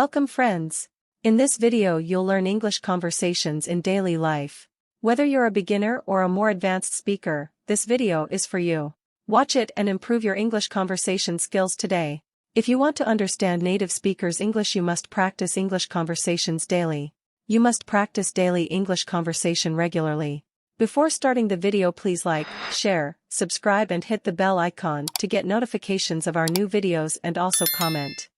Welcome friends. In this video you'll learn English conversations in daily life. Whether you're a beginner or a more advanced speaker, this video is for you. Watch it and improve your English conversation skills today. If you want to understand native speakers' English, you must practice English conversations daily. You must practice daily English conversation regularly. Before starting the video, please like, share, subscribe and hit the bell icon to get notifications of our new videos, and also comment.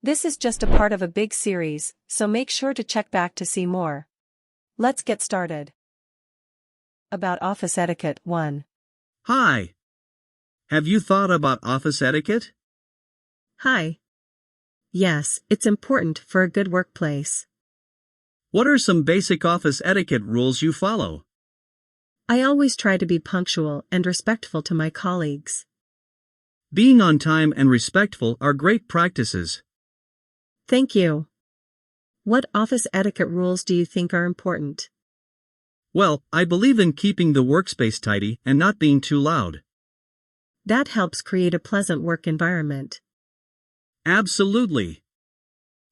This is just a part of a big series, so make sure to check back to see more. Let's get started. About office etiquette 1. Hi. Have you thought about office etiquette? Hi. Yes, it's important for a good workplace. What are some basic office etiquette rules you follow? I always try to be punctual and respectful to my colleagues. Being on time and respectful are great practices. Thank you. What office etiquette rules do you think are important? Well, I believe in keeping the workspace tidy and not being too loud. That helps create a pleasant work environment. Absolutely.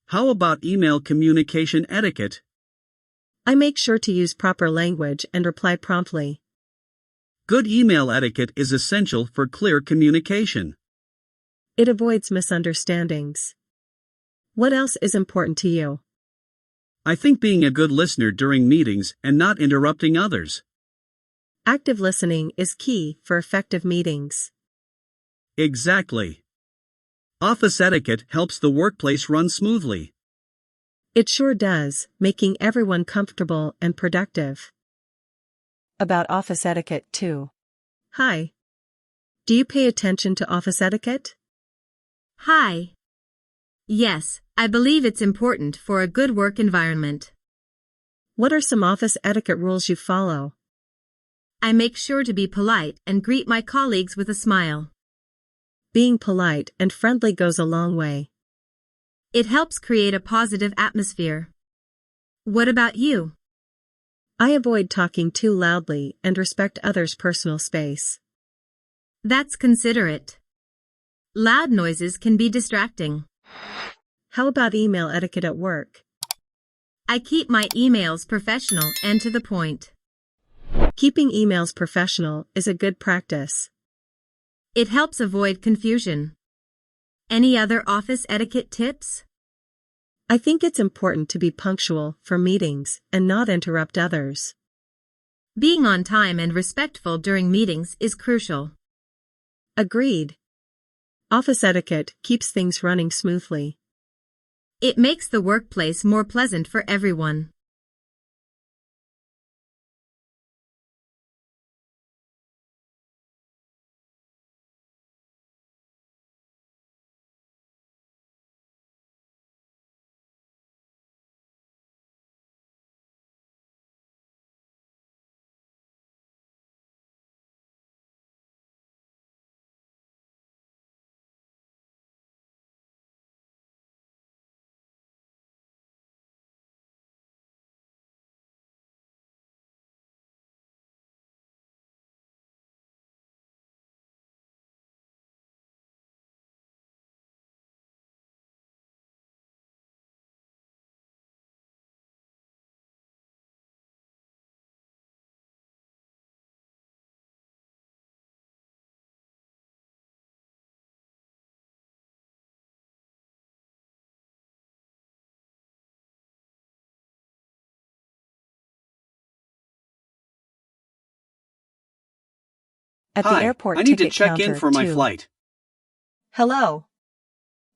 How about email communication etiquette? I make sure to use proper language and reply promptly. Good email etiquette is essential for clear communication. It avoids misunderstandings. What else is important to you? I think being a good listener during meetings and not interrupting others. Active listening is key for effective meetings. Exactly. Office etiquette helps the workplace run smoothly. It sure does, making everyone comfortable and productive. About office etiquette 2. Hi. Do you pay attention to office etiquette? Hi. Yes, I believe it's important for a good work environment. What are some office etiquette rules you follow? I make sure to be polite and greet my colleagues with a smile. Being polite and friendly goes a long way. It helps create a positive atmosphere. What about you? I avoid talking too loudly and respect others' personal space. That's considerate. Loud noises can be distracting. How about email etiquette at work? I keep my emails professional and to the point. Keeping emails professional is a good practice. It helps avoid confusion. Any other office etiquette tips? I think it's important to be punctual for meetings and not interrupt others. Being on time and respectful during meetings is crucial. Agreed. Office etiquette keeps things running smoothly. It makes the workplace more pleasant for everyone. At the airport I need to ticket check in counter, for my 2. flight. Hello.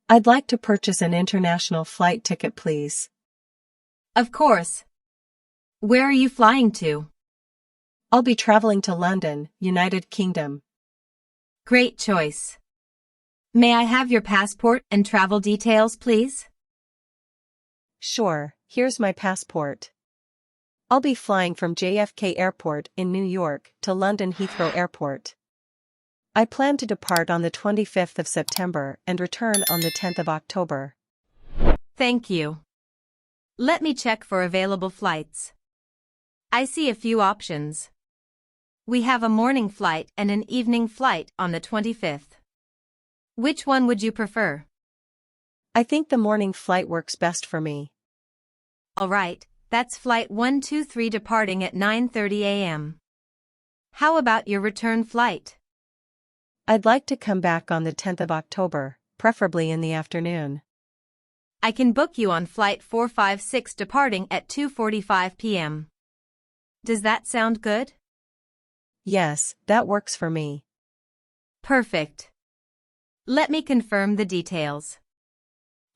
I'd like to purchase an international flight ticket, please. Of course. Where are you flying to? I'll be traveling to London, United Kingdom. Great choice. May I have your passport and travel details, please? Sure, here's my passport. I'll be flying from JFK Airport in New York to London Heathrow Airport. I plan to depart on the 25th of September and return on the 10th of October. Thank you. Let me check for available flights. I see a few options. We have a morning flight and an evening flight on the 25th. Which one would you prefer? I think the morning flight works best for me. All right, that's flight 123 departing at 9:30 a.m. How about your return flight? I'd like to come back on the 10th of October, preferably in the afternoon. I can book you on flight 456 departing at 2:45 p.m. Does that sound good? Yes, that works for me. Perfect. Let me confirm the details.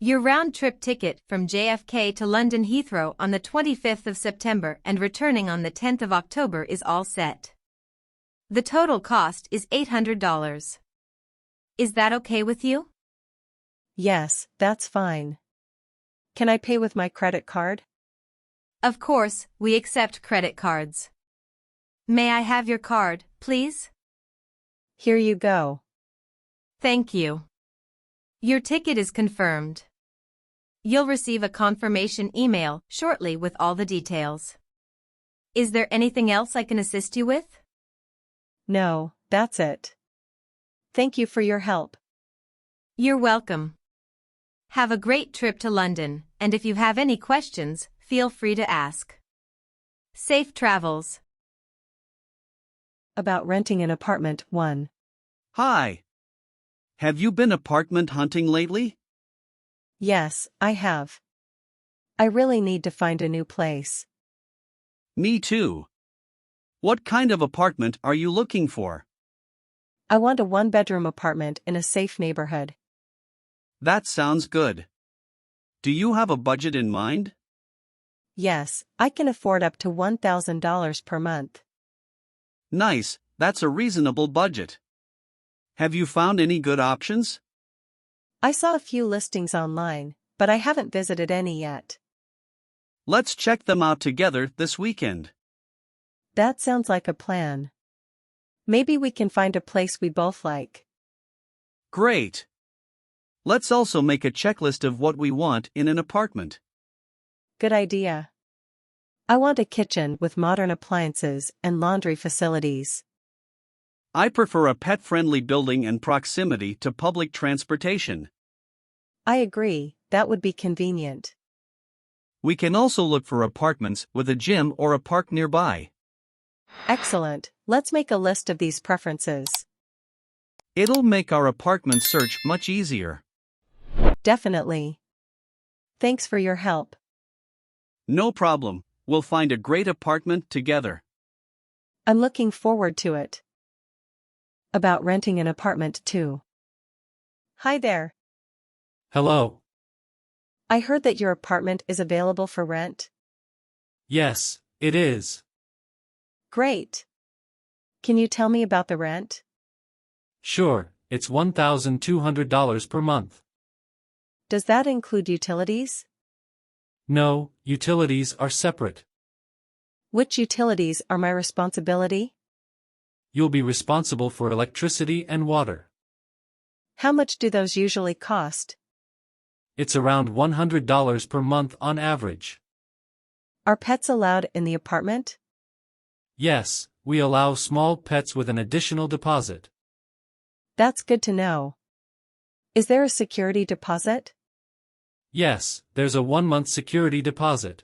Your round-trip ticket from JFK to London Heathrow on the 25th of September and returning on the 10th of October is all set. The total cost is $800. Is that okay with you? Yes, that's fine. Can I pay with my credit card? Of course, we accept credit cards. May I have your card, please? Here you go. Thank you. Your ticket is confirmed. You'll receive a confirmation email shortly with all the details. Is there anything else I can assist you with? No, that's it. Thank you for your help. You're welcome. Have a great trip to London, and if you have any questions, feel free to ask. Safe travels. About renting an apartment 1. Hi. Have you been apartment hunting lately? Yes, I have. I really need to find a new place. Me too. What kind of apartment are you looking for? I want a one-bedroom apartment in a safe neighborhood. That sounds good. Do you have a budget in mind? Yes, I can afford up to $1,000 per month. Nice, that's a reasonable budget. Have you found any good options? I saw a few listings online, but I haven't visited any yet. Let's check them out together this weekend. That sounds like a plan. Maybe we can find a place we both like. Great. Let's also make a checklist of what we want in an apartment. Good idea. I want a kitchen with modern appliances and laundry facilities. I prefer a pet-friendly building and proximity to public transportation. I agree, that would be convenient. We can also look for apartments with a gym or a park nearby. Excellent, let's make a list of these preferences. It'll make our apartment search much easier. Definitely. Thanks for your help. No problem, we'll find a great apartment together. I'm looking forward to it. About renting an apartment 2. Hi there. Hello. I heard that your apartment is available for rent. Yes, it is. Great. Can you tell me about the rent? Sure, it's $1,200 per month. Does that include utilities? No, utilities are separate. Which utilities are my responsibility? You'll be responsible for electricity and water. How much do those usually cost? It's around $100 per month on average. Are pets allowed in the apartment? Yes, we allow small pets with an additional deposit. That's good to know. Is there a security deposit? Yes, there's a 1-month security deposit.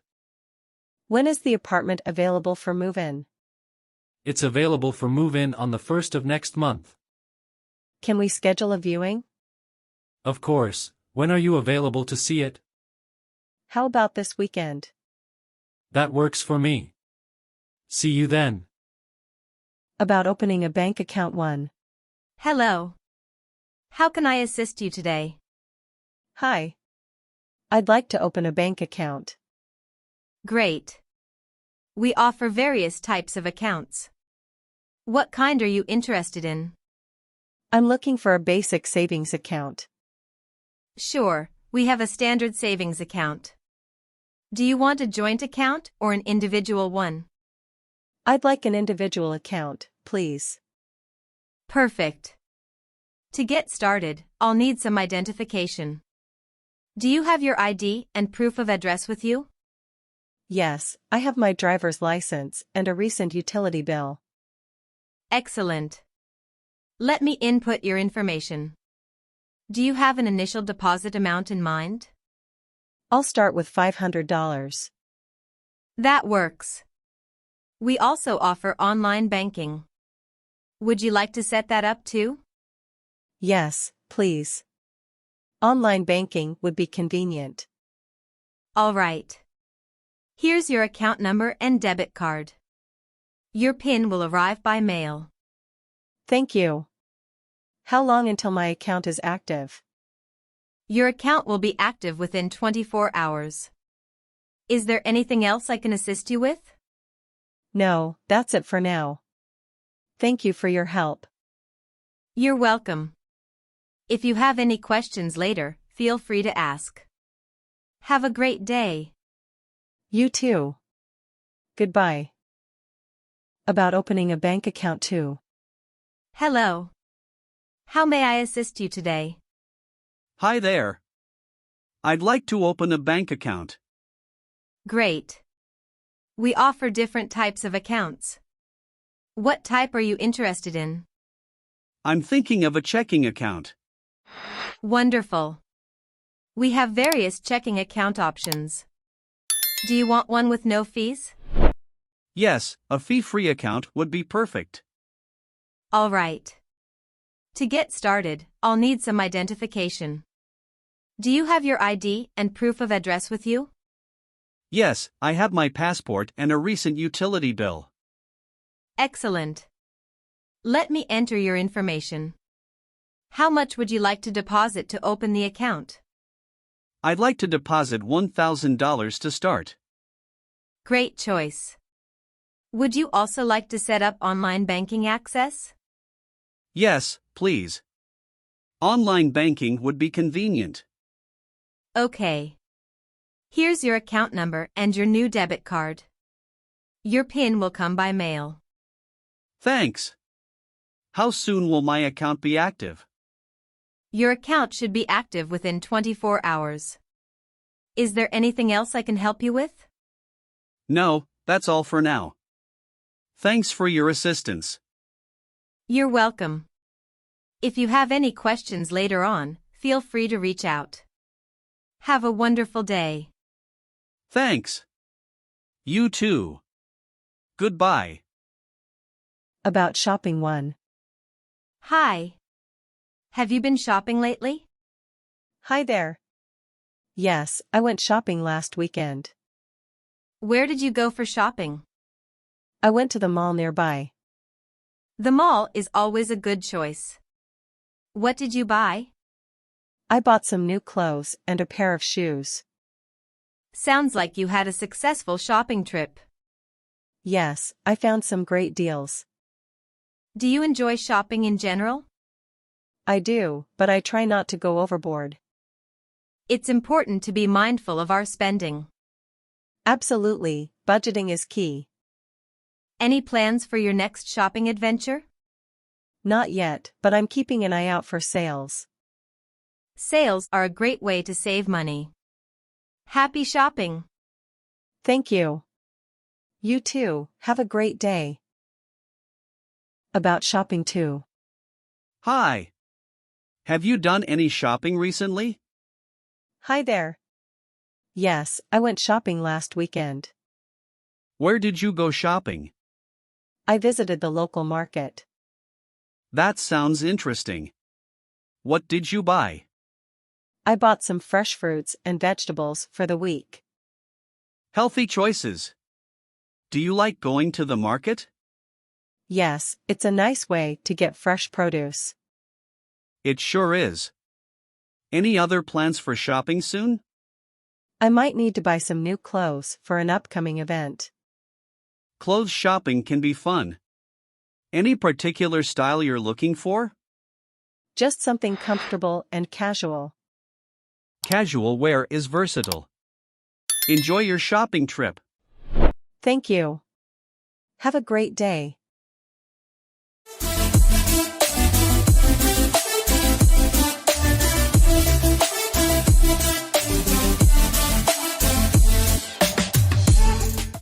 When is the apartment available for move-in? It's available for move-in on the 1st of next month. Can we schedule a viewing? Of course, when are you available to see it? How about this weekend? That works for me. See you then. About opening a bank account 1. Hello. How can I assist you today? Hi. I'd like to open a bank account. Great. We offer various types of accounts. What kind are you interested in? I'm looking for a basic savings account. Sure, we have a standard savings account. Do you want a joint account or an individual one? I'd like an individual account, please. Perfect. To get started, I'll need some identification. Do you have your ID and proof of address with you? Yes, I have my driver's license and a recent utility bill. Excellent. Let me input your information. Do you have an initial deposit amount in mind? I'll start with $500. That works. We also offer online banking. Would you like to set that up too? Yes, please. Online banking would be convenient. All right. Here's your account number and debit card. Your PIN will arrive by mail. Thank you. How long until my account is active? Your account will be active within 24 hours. Is there anything else I can assist you with? No, that's it for now. Thank you for your help. You're welcome. If you have any questions later, feel free to ask. Have a great day. You too. Goodbye. About opening a bank account too. Hello. How may I assist you today? Hi there. I'd like to open a bank account. Great. We offer different types of accounts. What type are you interested in? I'm thinking of a checking account. Wonderful. We have various checking account options. Do you want one with no fees? Yes, a fee-free account would be perfect. All right. To get started, I'll need some identification. Do you have your ID and proof of address with you? Yes, I have my passport and a recent utility bill. Excellent. Let me enter your information. How much would you like to deposit to open the account? I'd like to deposit $1,000 to start. Great choice. Would you also like to set up online banking access? Yes, please. Online banking would be convenient. Okay. Here's your account number and your new debit card. Your PIN will come by mail. Thanks. How soon will my account be active? Your account should be active within 24 hours. Is there anything else I can help you with? No, that's all for now. Thanks for your assistance. You're welcome. If you have any questions later on, feel free to reach out. Have a wonderful day. Thanks. You too. Goodbye. About shopping 1. Hi. Have you been shopping lately? Hi there. Yes, I went shopping last weekend. Where did you go for shopping? I went to the mall nearby. The mall is always a good choice. What did you buy? I bought some new clothes and a pair of shoes. Sounds like you had a successful shopping trip. Yes, I found some great deals. Do you enjoy shopping in general? I do, but I try not to go overboard. It's important to be mindful of our spending. Absolutely, budgeting is key. Any plans for your next shopping adventure? Not yet, but I'm keeping an eye out for sales. Sales are a great way to save money. Happy shopping! Thank you. You too, have a great day. About shopping 2. Hi. Have you done any shopping recently? Hi there. Yes, I went shopping last weekend. Where did you go shopping? I visited the local market. That sounds interesting. What did you buy? I bought some fresh fruits and vegetables for the week. Healthy choices. Do you like going to the market? Yes, it's a nice way to get fresh produce. It sure is. Any other plans for shopping soon? I might need to buy some new clothes for an upcoming event. Clothes shopping can be fun. Any particular style you're looking for? Just something comfortable and casual. Casual wear is versatile. Enjoy your shopping trip. Thank you. Have a great day.